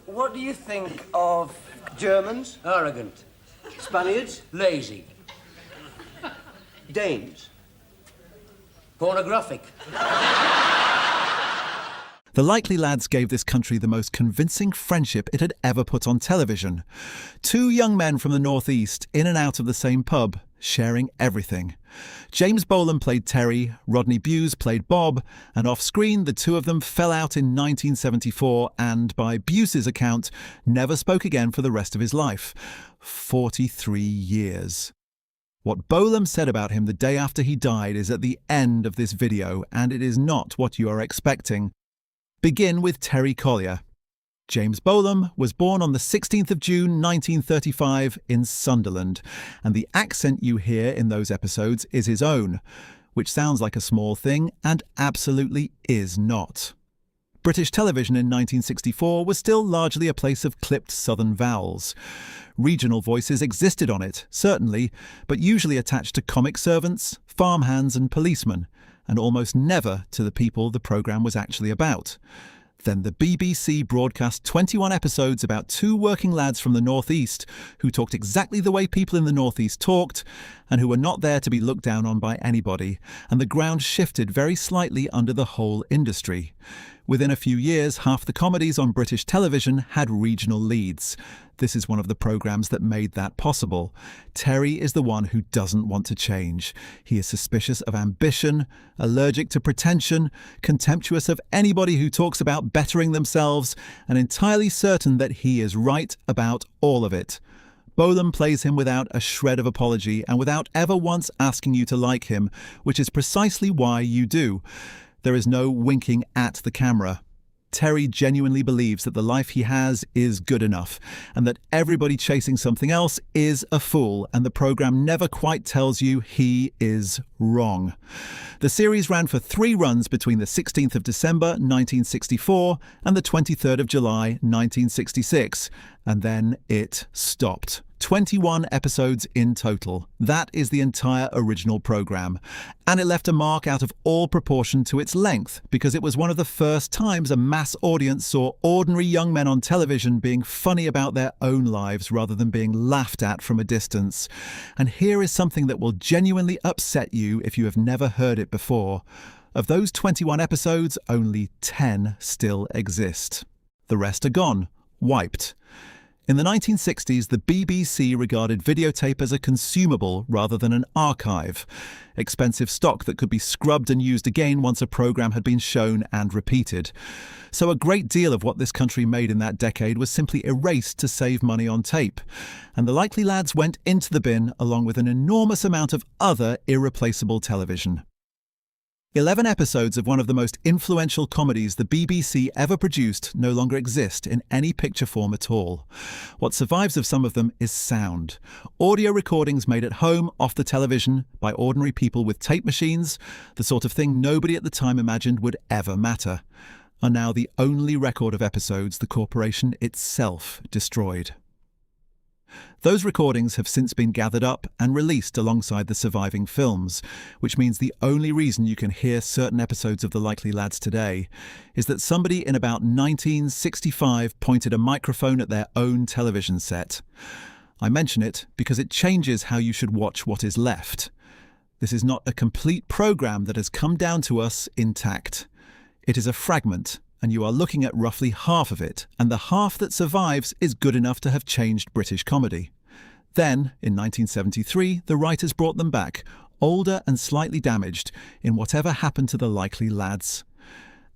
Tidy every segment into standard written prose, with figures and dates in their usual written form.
What do you think of Germans? Arrogant. Spaniards? Lazy. Danes? Pornographic. The Likely Lads gave this country the most convincing friendship it had ever put on television. Two young men from the northeast, in and out of the same pub, sharing everything. James Bolam played Terry, Rodney Bewes played Bob, and off-screen the two of them fell out in 1974 and, by Bewes' account, never spoke again for the rest of his life. 43 years. What Bolam said about him the day after he died is at the end of this video, and it is not what you are expecting. Begin with Terry Collier. James Bolam was born on the 16th of June 1935 in Sunderland, and the accent you hear in those episodes is his own, which sounds like a small thing and absolutely is not. British television in 1964 was still largely a place of clipped southern vowels. Regional voices existed on it, certainly, but usually attached to comic servants, farmhands and policemen, and almost never to the people the programme was actually about. Then the BBC broadcast 21 episodes about two working lads from the northeast who talked exactly the way people in the northeast talked and who were not there to be looked down on by anybody, and the ground shifted very slightly under the whole industry. Within a few years, half the comedies on British television had regional leads. This is one of the programmes that made that possible. Terry is the one who doesn't want to change. He is suspicious of ambition, allergic to pretension, contemptuous of anybody who talks about bettering themselves, and entirely certain that he is right about all of it. Bolam plays him without a shred of apology and without ever once asking you to like him, which is precisely why you do. There is no winking at the camera. Terry genuinely believes that the life he has is good enough, and that everybody chasing something else is a fool, and the programme never quite tells you he is wrong. The series ran for 3 runs between the 16th of December 1964 and the 23rd of July 1966, and then it stopped. 21 episodes in total. That is the entire original programme. And it left a mark out of all proportion to its length, because it was one of the first times a mass audience saw ordinary young men on television being funny about their own lives rather than being laughed at from a distance. And here is something that will genuinely upset you if you have never heard it before. Of those 21 episodes, only 10 still exist. The rest are gone, wiped. In the 1960s, the BBC regarded videotape as a consumable rather than an archive, expensive stock that could be scrubbed and used again once a programme had been shown and repeated. So a great deal of what this country made in that decade was simply erased to save money on tape, and The Likely Lads went into the bin along with an enormous amount of other irreplaceable television. 11 episodes of one of the most influential comedies the BBC ever produced no longer exist in any picture form at all. What survives of some of them is sound. Audio recordings made at home, off the television, by ordinary people with tape machines, the sort of thing nobody at the time imagined would ever matter, are now the only record of episodes the corporation itself destroyed. Those recordings have since been gathered up and released alongside the surviving films, which means the only reason you can hear certain episodes of The Likely Lads today is that somebody in about 1965 pointed a microphone at their own television set. I mention it because it changes how you should watch what is left. This is not a complete programme that has come down to us intact. It is a fragment, and you are looking at roughly half of it, and the half that survives is good enough to have changed British comedy. Then, in 1973, the writers brought them back, older and slightly damaged, in Whatever Happened to the Likely Lads.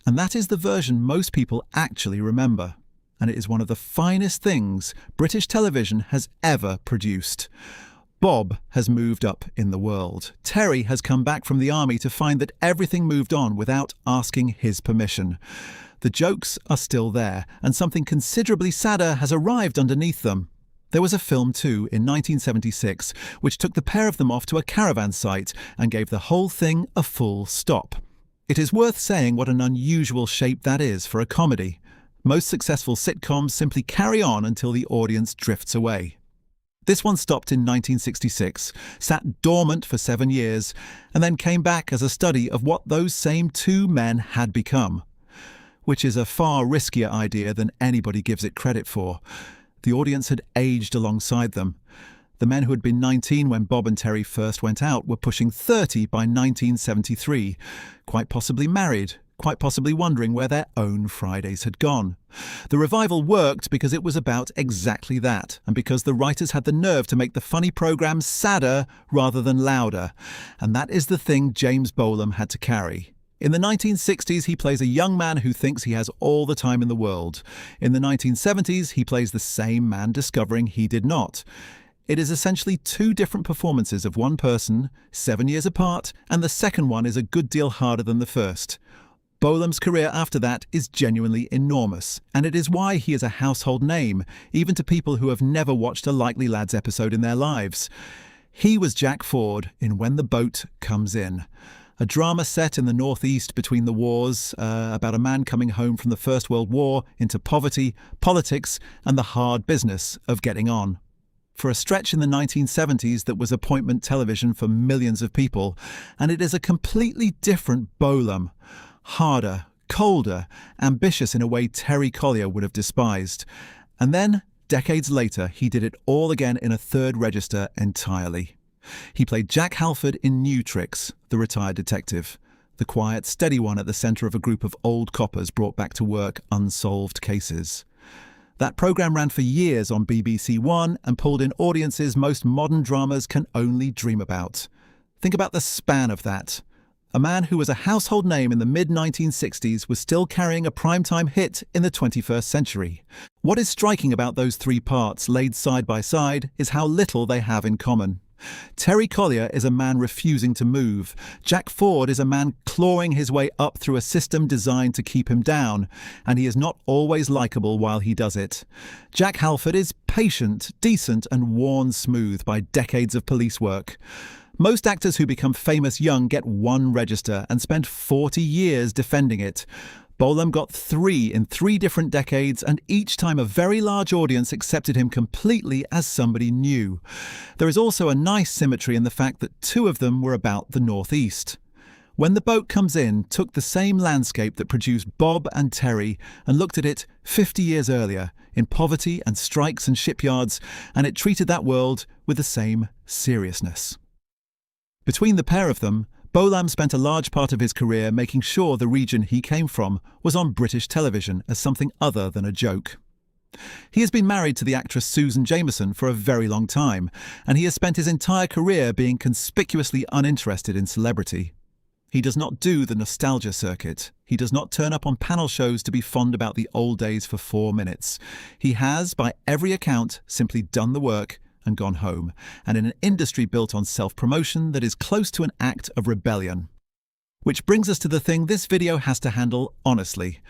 And that is the version most people actually remember, and it is one of the finest things British television has ever produced. Bob has moved up in the world. Terry has come back from the army to find that everything moved on without asking his permission. The jokes are still there, and something considerably sadder has arrived underneath them. There was a film too, in 1976, which took the pair of them off to a caravan site and gave the whole thing a full stop. It is worth saying what an unusual shape that is for a comedy. Most successful sitcoms simply carry on until the audience drifts away. This one stopped in 1966, sat dormant for 7 years, and then came back as a study of what those same two men had become. which is a far riskier idea than anybody gives it credit for. The audience had aged alongside them. The men who had been 19 when Bob and Terry first went out were pushing 30 by 1973, quite possibly married, quite possibly wondering where their own Fridays had gone. The revival worked because it was about exactly that, and because the writers had the nerve to make the funny programme sadder rather than louder. And that is the thing James Bolam had to carry. In the 1960s, he plays a young man who thinks he has all the time in the world. In the 1970s, he plays the same man discovering he did not. It is essentially two different performances of one person, 7 years apart, and the second one is a good deal harder than the first. Bolam's career after that is genuinely enormous, and it is why he is a household name, even to people who have never watched a Likely Lads episode in their lives. He was Jack Ford in When the Boat Comes In, a drama set in the Northeast between the wars, about a man coming home from the First World War into poverty, politics, and the hard business of getting on. For a stretch in the 1970s that was appointment television for millions of people, and it is a completely different Bolam. Harder, colder, ambitious in a way Terry Collier would have despised. And then, decades later, he did it all again in a third register entirely. He played Jack Halford in New Tricks, the retired detective, the quiet, steady one at the centre of a group of old coppers brought back to work unsolved cases. That programme ran for years on BBC One and pulled in audiences most modern dramas can only dream about. Think about the span of that. A man who was a household name in the mid-1960s was still carrying a primetime hit in the 21st century. What is striking about those three parts laid side by side is how little they have in common. Terry Collier is a man refusing to move. Jack Ford is a man clawing his way up through a system designed to keep him down, and he is not always likeable while he does it. Jack Halford is patient, decent, and worn smooth by decades of police work. Most actors who become famous young get one register and spend 40 years defending it. Bolam got 3 in 3 different decades, and each time a very large audience accepted him completely as somebody new. There is also a nice symmetry in the fact that 2 of them were about the Northeast. When the Boat Comes In took the same landscape that produced Bob and Terry and looked at it 50 years earlier, in poverty and strikes and shipyards, and it treated that world with the same seriousness. Between the pair of them, Bolam spent a large part of his career making sure the region he came from was on British television as something other than a joke. He has been married to the actress Susan Jameson for a very long time, and he has spent his entire career being conspicuously uninterested in celebrity. He does not do the nostalgia circuit. He does not turn up on panel shows to be fond about the old days for 4 minutes. He has, by every account, simply done the work and gone home, and in an industry built on self-promotion that is close to an act of rebellion. Which brings us to the thing this video has to handle honestly.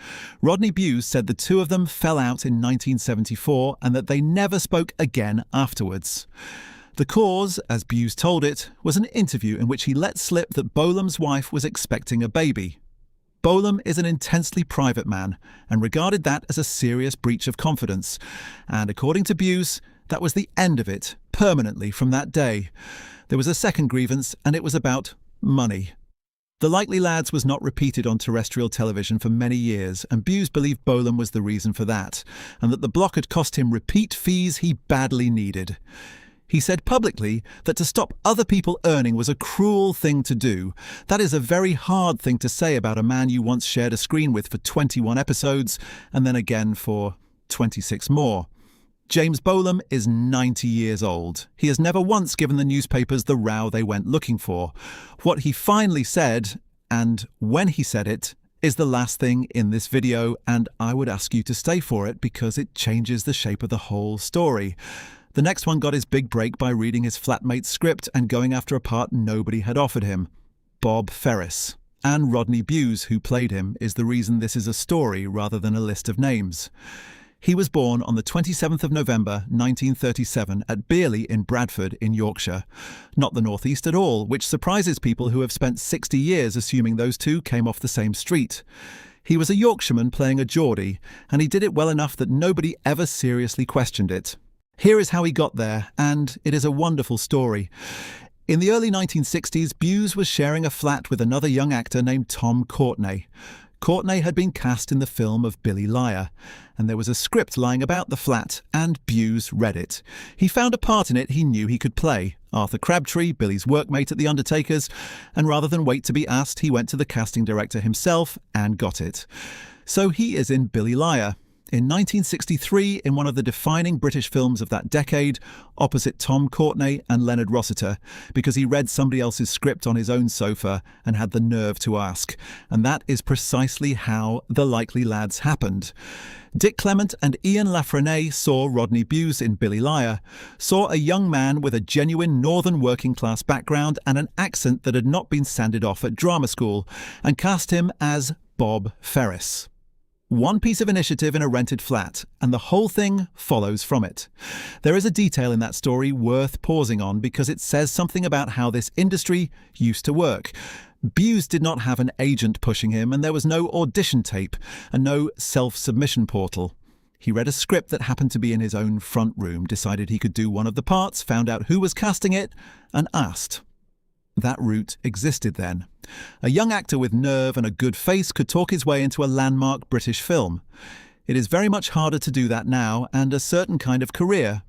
Rodney Bewes said the 2 of them fell out in 1974 and that they never spoke again afterwards. The cause, as Bewes told it, was an interview in which he let slip that Bolam's wife was expecting a baby. Bolam is an intensely private man and regarded that as a serious breach of confidence, and according to Bewes, that was the end of it, permanently from that day. There was a second grievance, and it was about money. The Likely Lads was not repeated on terrestrial television for many years, and Bewes believed Bolam was the reason for that, and that the block had cost him repeat fees he badly needed. He said publicly that to stop other people earning was a cruel thing to do. That is a very hard thing to say about a man you once shared a screen with for 21 episodes, and then again for 26 more. James Bolam is 90 years old. He has never once given the newspapers the row they went looking for. What he finally said, and when he said it, is the last thing in this video, and I would ask you to stay for it because it changes the shape of the whole story. The next one got his big break by reading his flatmate's script and going after a part nobody had offered him. Bob Ferris. And Rodney Bewes, who played him, is the reason this is a story rather than a list of names. He was born on the 27th of November 1937 at Beerley in Bradford in Yorkshire. Not the Northeast at all, which surprises people who have spent 60 years assuming those 2 came off the same street. He was a Yorkshireman playing a Geordie, and he did it well enough that nobody ever seriously questioned it. Here is how he got there, and it is a wonderful story. In the early 1960s, Bewes was sharing a flat with another young actor named Tom Courtenay. Courtney had been cast in the film of Billy Liar, and there was a script lying about the flat, and Bewes read it. He found a part in it he knew he could play, Arthur Crabtree, Billy's workmate at the Undertakers, and rather than wait to be asked, he went to the casting director himself and got it. So he is in Billy Liar. In 1963, in one of the defining British films of that decade, opposite Tom Courtney and Leonard Rossiter, because he read somebody else's script on his own sofa and had the nerve to ask. And that is precisely how The Likely Lads happened. Dick Clement and Ian Frenais saw Rodney Bewes in Billy Liar, saw a young man with a genuine northern working-class background and an accent that had not been sanded off at drama school, and cast him as Bob Ferris. One piece of initiative in a rented flat, and the whole thing follows from it. There is a detail in that story worth pausing on because it says something about how this industry used to work. Bewes did not have an agent pushing him, and there was no audition tape and no self-submission portal. He read a script that happened to be in his own front room, decided he could do one of the parts, found out who was casting it, and asked. That route existed then. A young actor with nerve and a good face could talk his way into a landmark British film. It is very much harder to do that now, and a certain kind of career,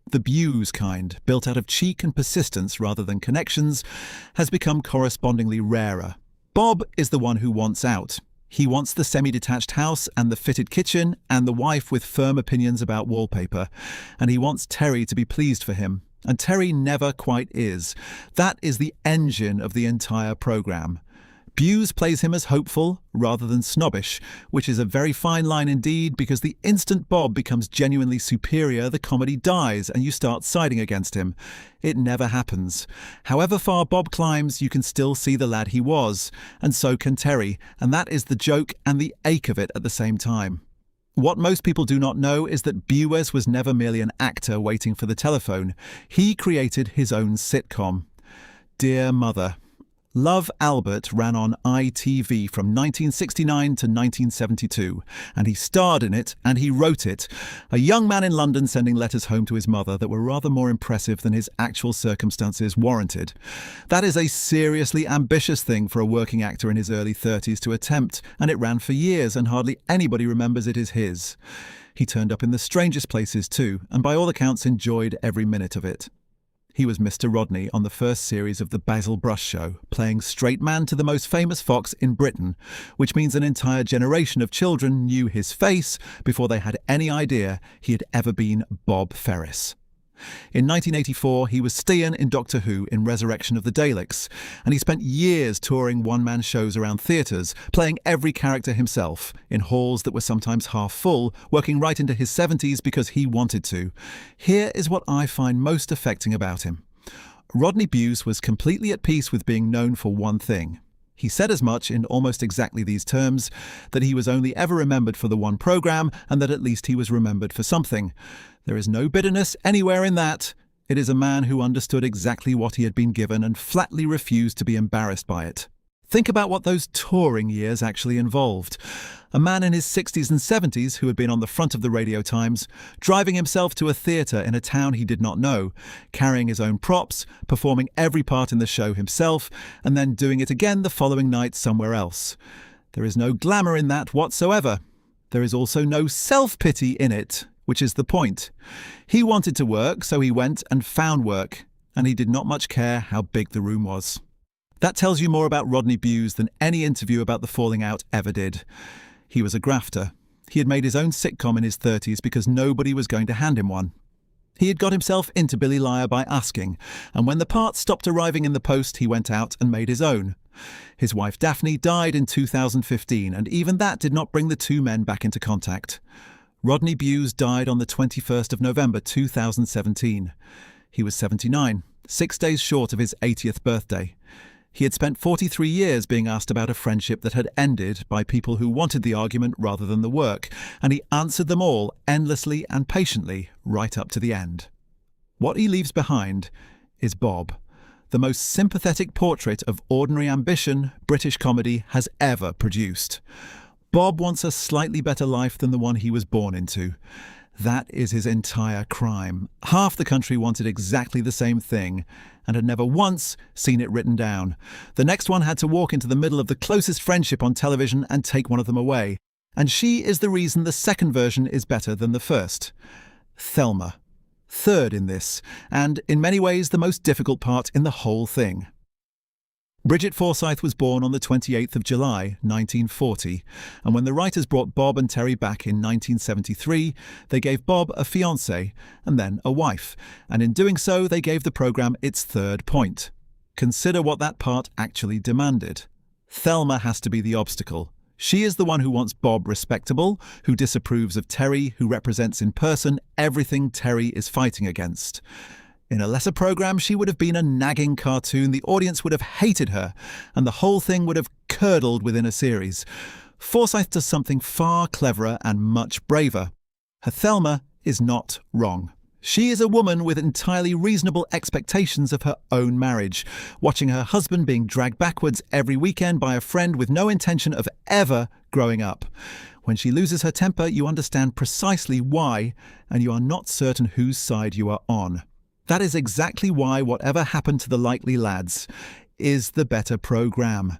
the Bewes kind, built out of cheek and persistence rather than connections, has become correspondingly rarer. Bob is the one who wants out. He wants the semi-detached house and the fitted kitchen and the wife with firm opinions about wallpaper, and he wants Terry to be pleased for him. And Terry never quite is. That is the engine of the entire programme. Bewes plays him as hopeful rather than snobbish, which is a very fine line indeed, because the instant Bob becomes genuinely superior, the comedy dies and you start siding against him. It never happens. However far Bob climbs, you can still see the lad he was, and so can Terry, and that is the joke and the ache of it at the same time. What most people do not know is that Bewes was never merely an actor waiting for the telephone. He created his own sitcom. Dear Mother. Love Albert ran on ITV from 1969 to 1972, and he starred in it and he wrote it, a young man in London sending letters home to his mother that were rather more impressive than his actual circumstances warranted. That is a seriously ambitious thing for a working actor in his early 30s to attempt, and it ran for years and hardly anybody remembers it is his. He turned up in the strangest places too, and by all accounts enjoyed every minute of it. He was Mr. Rodney on the first series of The Basil Brush Show, playing straight man to the most famous fox in Britain, which means an entire generation of children knew his face before they had any idea he had ever been Bob Ferris. In 1984, he was Stian in Doctor Who in Resurrection of the Daleks, and he spent years touring one-man shows around theatres, playing every character himself, in halls that were sometimes half full, working right into his 70s because he wanted to. Here is what I find most affecting about him. Rodney Bewes was completely at peace with being known for one thing. He said as much in almost exactly these terms, that he was only ever remembered for the one programme, and that at least he was remembered for something. There is no bitterness anywhere in that. It is a man who understood exactly what he had been given and flatly refused to be embarrassed by it. Think about what those touring years actually involved. A man in his 60s and 70s who had been on the front of the Radio Times, driving himself to a theatre in a town he did not know, carrying his own props, performing every part in the show himself, and then doing it again the following night somewhere else. There is no glamour in that whatsoever. There is also no self-pity in it, which is the point. He wanted to work, so he went and found work, and he did not much care how big the room was. That tells you more about Rodney Bewes than any interview about the falling out ever did. He was a grafter. He had made his own sitcom in his 30s because nobody was going to hand him one. He had got himself into Billy Liar by asking, and when the parts stopped arriving in the post, he went out and made his own. His wife Daphne died in 2015, and even that did not bring the two men back into contact. Rodney Bewes died on the 21st of November 2017. He was 79, 6 days short of his 80th birthday. He had spent 43 years being asked about a friendship that had ended by people who wanted the argument rather than the work, and he answered them all endlessly and patiently right up to the end. What he leaves behind is Bob, the most sympathetic portrait of ordinary ambition British comedy has ever produced. Bob wants a slightly better life than the one he was born into. That is his entire crime. Half the country wanted exactly the same thing and had never once seen it written down. The next one had to walk into the middle of the closest friendship on television and take one of them away. And she is the reason the second version is better than the first. Thelma. Third in this, and in many ways the most difficult part in the whole thing. Brigit Forsyth was born on the 28th of July, 1940, and when the writers brought Bob and Terry back in 1973, they gave Bob a fiancée and then a wife, and in doing so they gave the programme its third point. Consider what that part actually demanded. Thelma has to be the obstacle. She is the one who wants Bob respectable, who disapproves of Terry, who represents in person everything Terry is fighting against. In a lesser programme, she would have been a nagging cartoon, the audience would have hated her, and the whole thing would have curdled within a series. Forsyth does something far cleverer and much braver. Her Thelma is not wrong. She is a woman with entirely reasonable expectations of her own marriage, watching her husband being dragged backwards every weekend by a friend with no intention of ever growing up. When she loses her temper, you understand precisely why, and you are not certain whose side you are on. That is exactly why Whatever Happened to the Likely Lads is the better programme.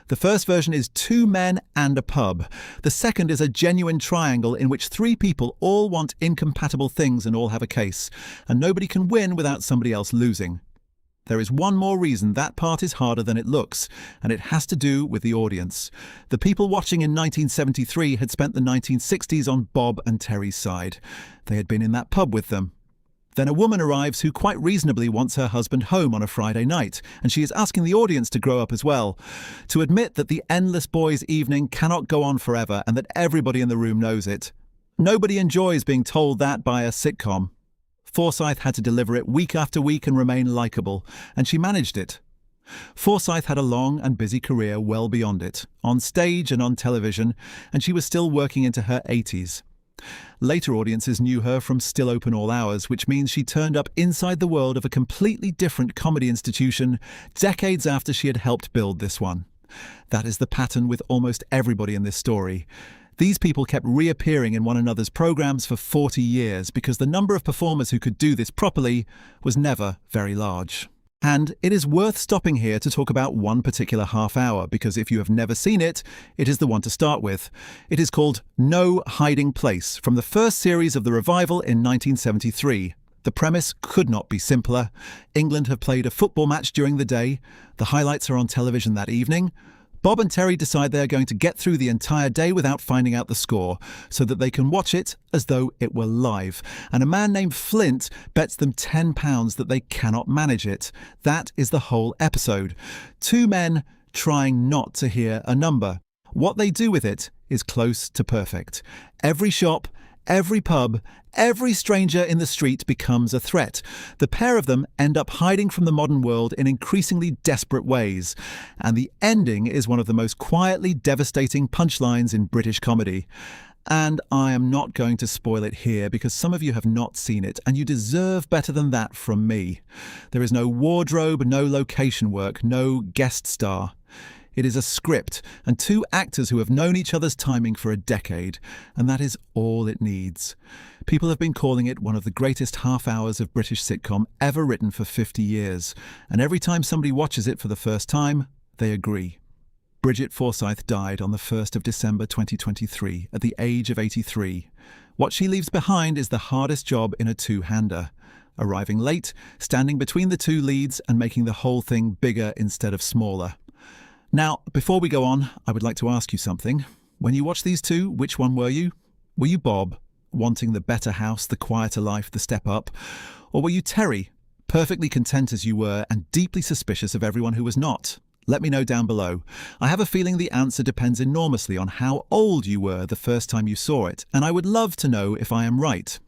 The first version is two men and a pub. The second is a genuine triangle in which three people all want incompatible things and all have a case, and nobody can win without somebody else losing. There is one more reason that part is harder than it looks, and it has to do with the audience. The people watching in 1973 had spent the 1960s on Bob and Terry's side. They had been in that pub with them. Then a woman arrives who quite reasonably wants her husband home on a Friday night, and she is asking the audience to grow up as well, to admit that the endless boys' evening cannot go on forever and that everybody in the room knows it. Nobody enjoys being told that by a sitcom. Forsyth had to deliver it week after week and remain likeable, and she managed it. Forsyth had a long and busy career well beyond it, on stage and on television, and she was still working into her 80s. Later audiences knew her from Still Open All Hours, which means she turned up inside the world of a completely different comedy institution decades after she had helped build this one. That is the pattern with almost everybody in this story. These people kept reappearing in one another's programs for 40 years because the number of performers who could do this properly was never very large. And it is worth stopping here to talk about one particular half hour, because if you have never seen it, it is the one to start with. It is called No Hiding Place, from the first series of the revival in 1973. The premise could not be simpler. England have played a football match during the day. The highlights are on television that evening. Bob and Terry decide they are going to get through the entire day without finding out the score, so that they can watch it as though it were live. And a man named Flint bets them £10 that they cannot manage it. That is the whole episode. Two men trying not to hear a number. What they do with it is close to perfect. Every shop, every pub, every stranger in the street becomes a threat. The pair of them end up hiding from the modern world in increasingly desperate ways. And the ending is one of the most quietly devastating punchlines in British comedy. And I am not going to spoil it here because some of you have not seen it, and you deserve better than that from me. There is no wardrobe, no location work, no guest star. It is a script and two actors who have known each other's timing for a decade, and that is all it needs. People have been calling it one of the greatest half hours of British sitcom ever written for 50 years, and every time somebody watches it for the first time, they agree. Brigit Forsyth died on the 1st of December 2023 at the age of 83. What she leaves behind is the hardest job in a two-hander. Arriving late, standing between the two leads and making the whole thing bigger instead of smaller. Now, before we go on, I would like to ask you something. When you watched these two, which one were you? Were you Bob, wanting the better house, the quieter life, the step up? Or were you Terry, perfectly content as you were and deeply suspicious of everyone who was not? Let me know down below. I have a feeling the answer depends enormously on how old you were the first time you saw it, and I would love to know if I am right.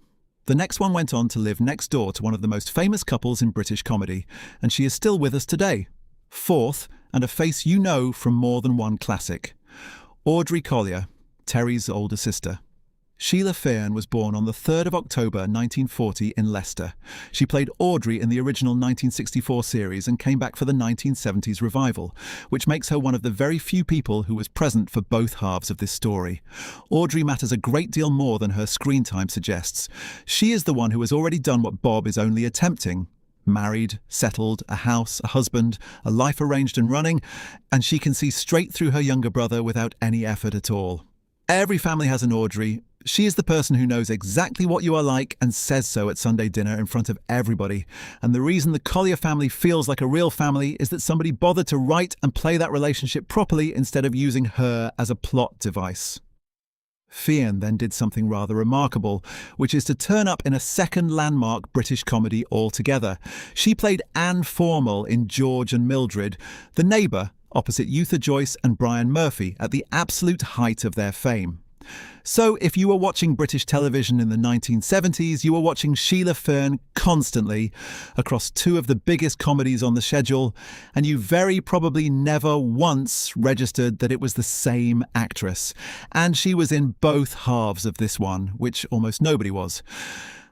The next one went on to live next door to one of the most famous couples in British comedy, and she is still with us today. Fourth, and a face you know from more than one classic. Audrey Collier, Terry's older sister. Sheila Fearn was born on the 3rd of October 1940 in Leicester. She played Audrey in the original 1964 series and came back for the 1970s revival, which makes her one of the very few people who was present for both halves of this story. Audrey matters a great deal more than her screen time suggests. She is the one who has already done what Bob is only attempting. Married, settled, a house, a husband, a life arranged and running, and she can see straight through her younger brother without any effort at all. Every family has an Audrey. She is the person who knows exactly what you are like and says so at Sunday dinner in front of everybody. And the reason the Collier family feels like a real family is that somebody bothered to write and play that relationship properly instead of using her as a plot device. Fearn then did something rather remarkable, which is to turn up in a second landmark British comedy altogether. She played Anne Formal in George and Mildred, the neighbour opposite Eutha Joyce and Brian Murphy at the absolute height of their fame. So if you were watching British television in the 1970s, you were watching Sheila Fearn constantly across two of the biggest comedies on the schedule, and you very probably never once registered that it was the same actress. And she was in both halves of this one, which almost nobody was.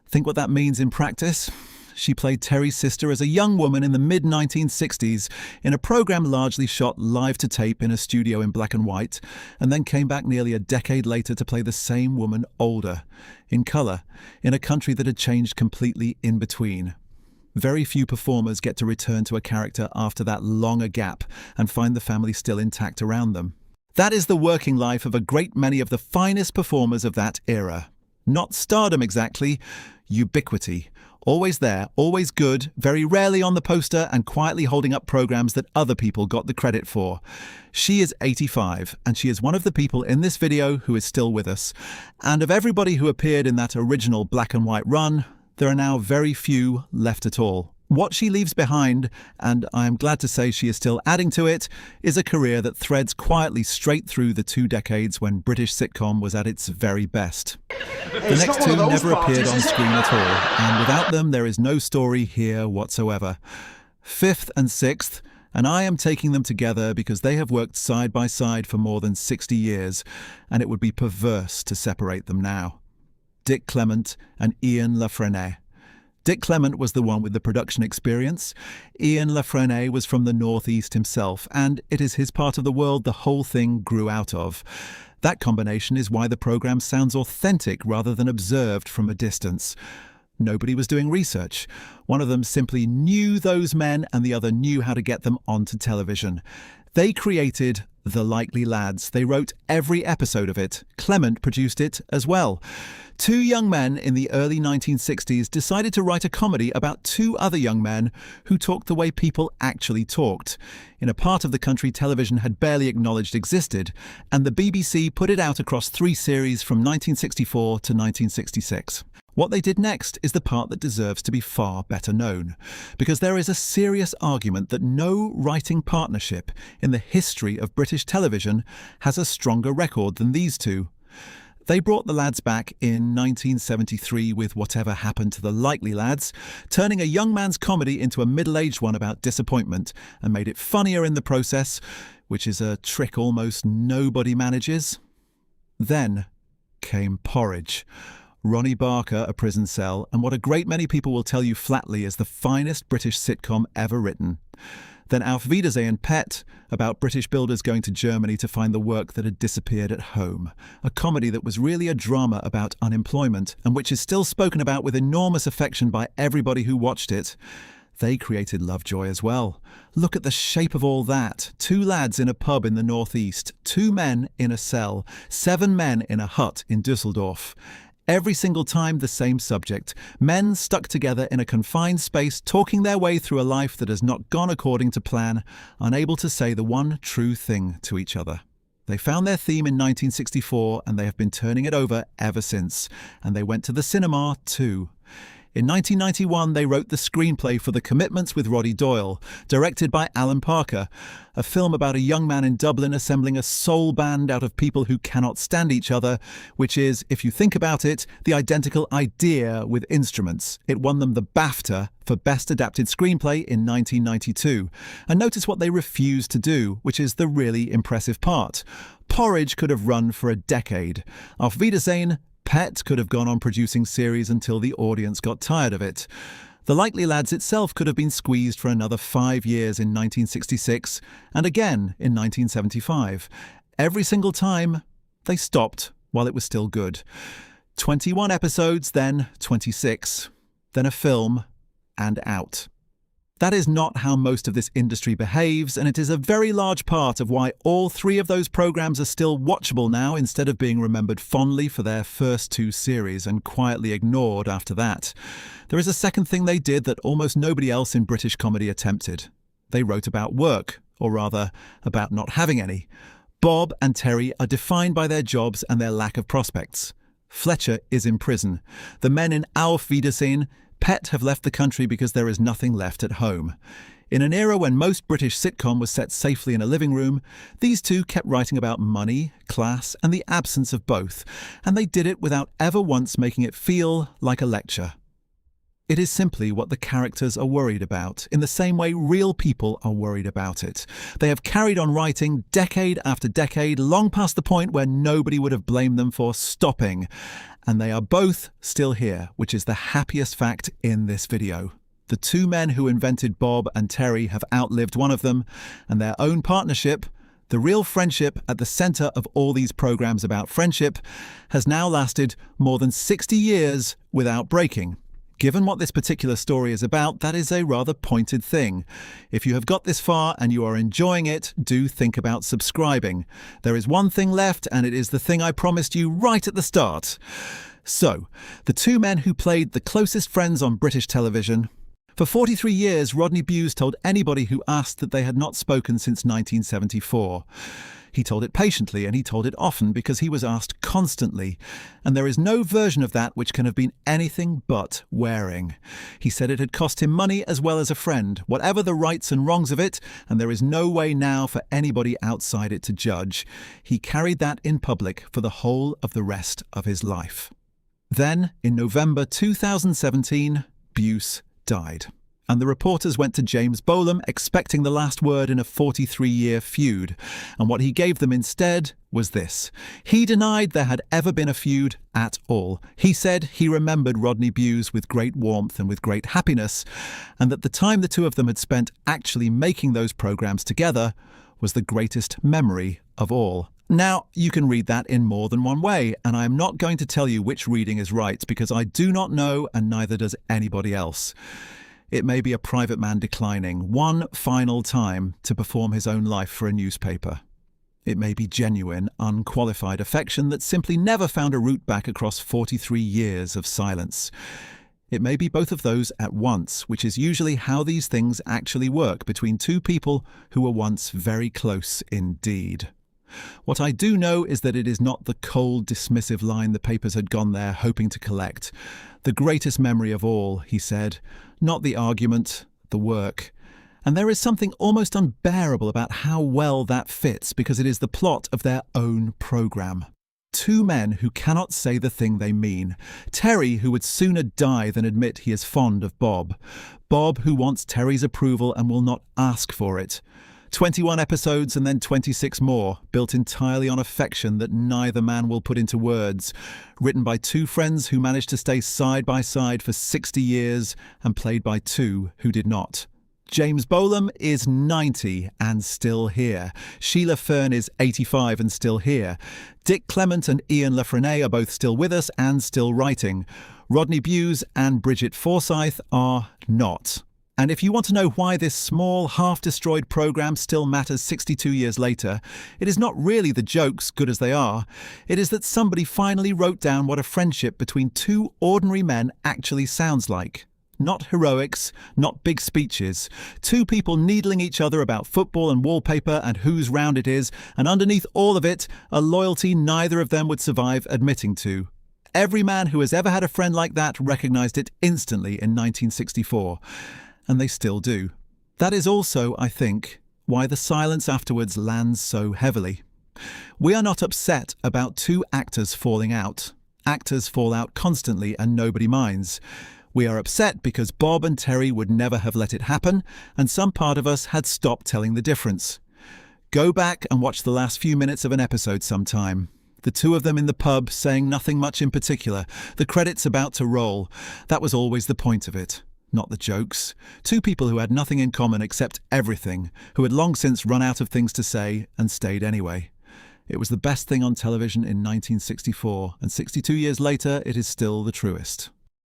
Think what that means in practice? She played Terry's sister as a young woman in the mid-1960s in a programme largely shot live to tape in a studio in black and white, and then came back nearly a decade later to play the same woman older, in colour, in a country that had changed completely in between. Very few performers get to return to a character after that longer gap and find the family still intact around them. That is the working life of a great many of the finest performers of that era. Not stardom exactly, ubiquity. Always there, always good, very rarely on the poster and quietly holding up programmes that other people got the credit for. She is 85 and she is one of the people in this video who is still with us. And of everybody who appeared in that original black and white run, there are now very few left at all. What she leaves behind, and I am glad to say she is still adding to it, is a career that threads quietly straight through the 2 decades when British sitcom was at its very best. The next two never appeared on screen at all, and without them there is no story here whatsoever. 5th and 6th, and I am taking them together because they have worked side by side for more than 60 years, and it would be perverse to separate them now. Dick Clement and Ian La Frenais. Dick Clement was the one with the production experience. Ian La Frenais was from the northeast himself, and it is his part of the world the whole thing grew out of. That combination is why the programme sounds authentic rather than observed from a distance. Nobody was doing research. One of them simply knew those men and the other knew how to get them onto television. They created The Likely Lads. They wrote every episode of it. Clement produced it as well. 2 young men in the early 1960s decided to write a comedy about 2 other young men who talked the way people actually talked, in a part of the country television had barely acknowledged existed, and the BBC put it out across 3 series from 1964 to 1966. What they did next is the part that deserves to be far better known, because there is a serious argument that no writing partnership in the history of British television has a stronger record than these 2. They brought the lads back in 1973 with Whatever Happened to the Likely Lads, turning a young man's comedy into a middle-aged one about disappointment, and made it funnier in the process, which is a trick almost nobody manages. Then came Porridge. Ronnie Barker, A Prison Cell, and what a great many people will tell you flatly is the finest British sitcom ever written. Then Auf Wiedersehen Pet, about British builders going to Germany to find the work that had disappeared at home. A comedy that was really a drama about unemployment, and which is still spoken about with enormous affection by everybody who watched it. They created Lovejoy as well. Look at the shape of all that. 2 lads in a pub in the northeast, 2 men in a cell, 7 men in a hut in Düsseldorf. Every single time the same subject. Men stuck together in a confined space, talking their way through a life that has not gone according to plan, unable to say the one true thing to each other. They found their theme in 1964 and they have been turning it over ever since. And they went to the cinema too. In 1991, they wrote the screenplay for The Commitments with Roddy Doyle, directed by Alan Parker, a film about a young man in Dublin assembling a soul band out of people who cannot stand each other, which is, if you think about it, the identical idea with instruments. It won them the BAFTA for Best Adapted Screenplay in 1992. And notice what they refused to do, which is the really impressive part. Porridge could have run for a decade. Auf Wiedersehen Pet could have gone on producing series until the audience got tired of it. The Likely Lads itself could have been squeezed for another 5 years in 1966 and again in 1975. Every single time, they stopped while it was still good. 21 episodes, then 26, then a film, and out. That is not how most of this industry behaves, and it is a very large part of why all 3 of those programs are still watchable now instead of being remembered fondly for their first 2 series and quietly ignored after that. There is a second thing they did that almost nobody else in British comedy attempted. They wrote about work, or rather, about not having any. Bob and Terry are defined by their jobs and their lack of prospects. Fletcher is in prison. The men in Auf Wiedersehen, Pet have left the country because there is nothing left at home. In an era when most British sitcom was set safely in a living room, these 2 kept writing about money, class, and the absence of both, and they did it without ever once making it feel like a lecture. It is simply what the characters are worried about, in the same way real people are worried about it. They have carried on writing decade after decade, long past the point where nobody would have blamed them for stopping. And they are both still here, which is the happiest fact in this video. The 2 men who invented Bob and Terry have outlived one of them, and their own partnership, the real friendship at the centre of all these programs about friendship, has now lasted more than 60 years without breaking. Given what this particular story is about, that is a rather pointed thing. If you have got this far and you are enjoying it, do think about subscribing. There is one thing left, and it is the thing I promised you right at the start. So, the 2 men who played the closest friends on British television. For 43 years, Rodney Bewes told anybody who asked that they had not spoken since 1974. He told it patiently, and he told it often because he was asked constantly, and there is no version of that which can have been anything but wearing. He said it had cost him money as well as a friend, whatever the rights and wrongs of it, and there is no way now for anybody outside it to judge. He carried that in public for the whole of the rest of his life. Then, in November 2017, Bewes died. And the reporters went to James Bolam expecting the last word in a 43-year feud. And what he gave them instead was this. He denied there had ever been a feud at all. He said he remembered Rodney Bewes with great warmth and with great happiness, and that the time the 2 of them had spent actually making those programs together was the greatest memory of all. Now, you can read that in more than one way, and I am not going to tell you which reading is right because I do not know, and neither does anybody else. It may be a private man declining one final time to perform his own life for a newspaper. It may be genuine, unqualified affection that simply never found a route back across 43 years of silence. It may be both of those at once, which is usually how these things actually work between 2 people who were once very close indeed. What I do know is that it is not the cold, dismissive line the papers had gone there hoping to collect. The greatest memory of all, he said, not the argument, the work. And there is something almost unbearable about how well that fits because it is the plot of their own programme. 2 men who cannot say the thing they mean. Terry, who would sooner die than admit he is fond of Bob. Bob, who wants Terry's approval and will not ask for it. 21 episodes and then 26 more, built entirely on affection that neither man will put into words. Written by 2 friends who managed to stay side by side for 60 years and played by 2 who did not. James Bolam is 90 and still here. Sheila Fearn is 85 and still here. Dick Clement and Ian Frenais are both still with us and still writing. Rodney Bewes and Brigit Forsyth are not. And if you want to know why this small, half-destroyed programme still matters 62 years later, it is not really the jokes, good as they are. It is that somebody finally wrote down what a friendship between 2 ordinary men actually sounds like. Not heroics, not big speeches. 2 people needling each other about football and wallpaper and whose round it is, and underneath all of it, a loyalty neither of them would survive admitting to. Every man who has ever had a friend like that recognised it instantly in 1964. And they still do. That is also, I think, why the silence afterwards lands so heavily. We are not upset about 2 actors falling out. Actors fall out constantly and nobody minds. We are upset because Bob and Terry would never have let it happen, and some part of us had stopped telling the difference. Go back and watch the last few minutes of an episode sometime. The two of them in the pub saying nothing much in particular, the credits about to roll. That was always the point of it, not the jokes. Two people who had nothing in common except everything, who had long since run out of things to say and stayed anyway. It was the best thing on television in 1964, and 62 years later it is still the truest.